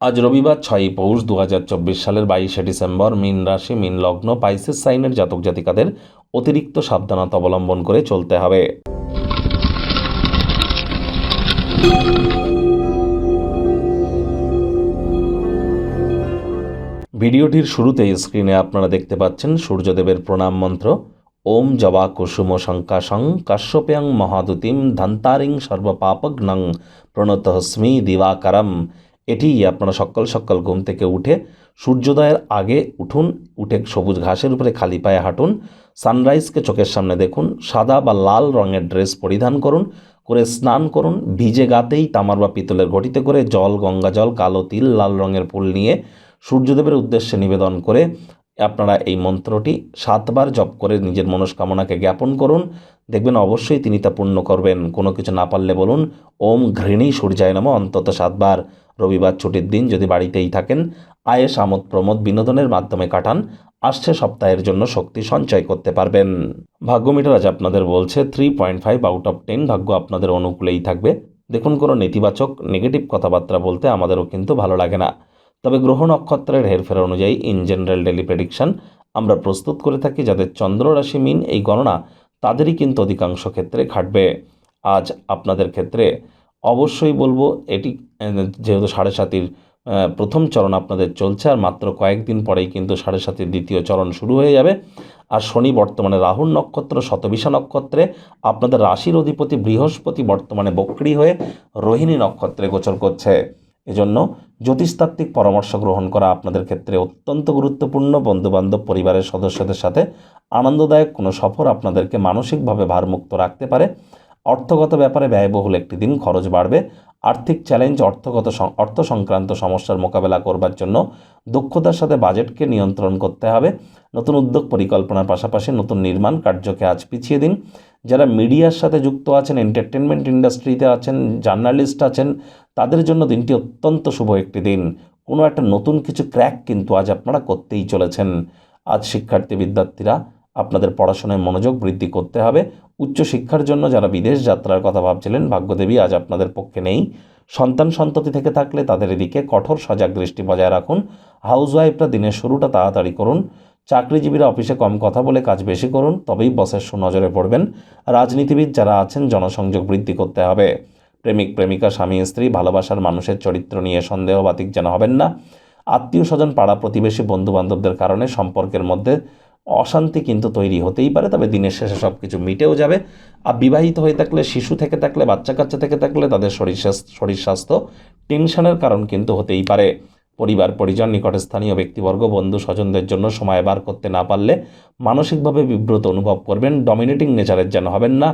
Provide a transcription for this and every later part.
আজ রবিবার 6ই পৌষ 2024 সালের 22শে ডিসেম্বর। মীন রাশি, মীন লগ্ন, পাইসেস সাইনের জাতক জাতিকাদের অতিরিক্ত সাবধানতা অবলম্বন করে চলতে হবে। ভিডিওটির শুরুতেই স্ক্রিনে আপনারা দেখতে পাচ্ছেন সূর্যদেবের প্রণাম মন্ত্র। ওম জবা কুসুম শঙ্কাশং কাশ্যপ্যাং মহাদুতিম ধান্তারিং সর্বপাপঘ্নং প্রণতহস্মি দিবাকারম। এটি আপনারা সকাল সকাল ঘুম থেকে উঠে সূর্যোদয়ের আগে উঠুন, উঠে সবুজ ঘাসের উপরে খালি পায়ে হাঁটুন, সানরাইজকে চোখের সামনে দেখুন, সাদা বা লাল রঙের ড্রেস পরিধান করুন, করে স্নান করুন, ভিজে গাতেই তামার বা পিতলের ঘটিতে করে জল, গঙ্গা জল, কালো তিল, লাল রঙের ফুল নিয়ে সূর্যদেবের উদ্দেশ্যে নিবেদন করে আপনারা এই মন্ত্রটি 7 বার জপ করে নিজের মনস্কামনাকে জ্ঞাপন করুন। দেখবেন অবশ্যই তিনি তা পূর্ণ করবেন। কোনো কিছু না পারলে বলুন ওম ঘৃণী সূর্যায় নমঃ অন্তত 7 বার। রবিবার ছুটির দিন, যদি বাড়িতেই থাকেন আয়েশ আমোদ প্রমোদ বিনোদনের মাধ্যমে কাটান, আসছে সপ্তাহের জন্য শক্তি সঞ্চয় করতে পারবেন। ভাগ্য মিটার আজ আপনাদের বলছে 3.5 আউট অফ 10। ভাগ্য আপনাদের অনুকূলেই থাকবে। দেখুন, কোনো নেতিবাচক নেগেটিভ কথাবার্তা বলতে আমাদেরও কিন্তু ভালো লাগে না, তবে গ্রহ নক্ষত্রের হেরফের অনুযায়ী ইন জেনারেল ডেলি প্রেডিকশন আমরা প্রস্তুত করে থাকি। যাদের চন্দ্র রাশি মীন, এই গণনা তাদেরই কিন্তু অধিকাংশ ক্ষেত্রে খাটবে। আজ আপনাদের ক্ষেত্রে অবশ্যই বলবো, এটি যেহেতু 7.5-র প্রথম চরণ আপনাদের চলছে, আর মাত্র কয়েকদিন পরেই কিন্তু 7.5-র দ্বিতীয় চরণ শুরু হয়ে যাবে। আর শনি বর্তমানে রাহুর নক্ষত্র শতবিশা নক্ষত্রে, আপনাদের রাশির অধিপতি বৃহস্পতি বর্তমানে বক্রী হয়ে রোহিণী নক্ষত্রে গোচর করছে। এজন্য জ্যোতিষতাত্ত্বিক পরামর্শ গ্রহণ করা আপনাদের ক্ষেত্রে অত্যন্ত গুরুত্বপূর্ণ। বন্ধুবান্ধব, পরিবারের সদস্যদের সাথে আনন্দদায়ক কোনো সফর আপনাদেরকে মানসিকভাবে ভারমুক্ত রাখতে পারে। অর্থগত ব্যাপারে ব্যয়বহুল একটি দিন, খরচ বাড়বে। আর্থিক চ্যালেঞ্জ, অর্থ সংক্রান্ত সমস্যার মোকাবেলা করবার জন্য দক্ষতার সাথে বাজেটকে নিয়ন্ত্রণ করতে হবে। নতুন উদ্যোগ পরিকল্পনার পাশাপাশি নতুন নির্মাণ কার্যকে আজ পিছিয়ে দিন। যারা মিডিয়ার সাথে যুক্ত আছেন, এন্টারটেনমেন্ট ইন্ডাস্ট্রিতে আছেন, জার্নালিস্ট আছেন, তাদের জন্য দিনটি অত্যন্ত শুভ একটি দিন। কোনো একটা নতুন কিছু ক্র্যাক কিন্তু আজ আপনারা করতেই চলেছেন। আজ শিক্ষার্থী বিদ্যার্থীরা আপনাদের পড়াশোনায় মনোযোগ বৃদ্ধি করতে হবে। উচ্চশিক্ষার জন্য যারা বিদেশ যাত্রার কথা ভাবছিলেন, ভাগ্যদেবী আজ আপনাদের পক্ষে নেই। সন্তান সন্ততি থেকে থাকলে তাদের এদিকে কঠোর সজাগ দৃষ্টি বজায় রাখুন। হাউসওয়াইফরা দিনের শুরুটা তাড়াতাড়ি করুন। চাকরিজীবীরা অফিসে কম কথা বলে কাজ বেশি করুন, তবেই বসের সুনজরে পড়বেন। রাজনীতিবিদ যারা আছেন, জনসংযোগ বৃদ্ধি করতে হবে। প্রেমিক প্রেমিকা, স্বামী স্ত্রী, ভালোবাসার মানুষের চরিত্র নিয়ে সন্দেহবাতিক যেন হবেন না। আত্মীয় স্বজন, পাড়া প্রতিবেশী, বন্ধুবান্ধবদের কারণে সম্পর্কের মধ্যে অশান্তি কিন্তু তৈরি হতেই পারে, তবে দিনের শেষে সব কিছু মিটেও যাবে। আর বিবাহিত হয়ে থাকলে, শিশু থেকে থাকলে, বাচ্চা কাচ্চা থেকে থাকলে তাদের শরীর স্বাস্থ্য টেনশনের কারণ কিন্তু হতেই পারে। পরিবার পরিজন, নিকটে স্থানীয় ব্যক্তিবর্গ, বন্ধু স্বজনদের জন্য সময় বার করতে না পারলে মানসিকভাবে বিব্রত অনুভব করবেন। ডমিনেটিং নেচারের যেন হবেন না।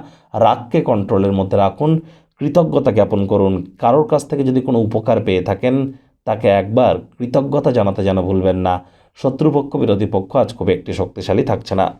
রাগকে কন্ট্রোলের মধ্যে রাখুন। কৃতজ্ঞতা জ্ঞাপন করুন। কারোর কাছ থেকে যদি কোনো উপকার পেয়ে থাকেন, তাকে একবার কৃতজ্ঞতা জানাতে যেন ভুলবেন না। শত্রুপক্ষ, বিরোধী পক্ষ আজ খুব একটি শক্তিশালী থাকছে না।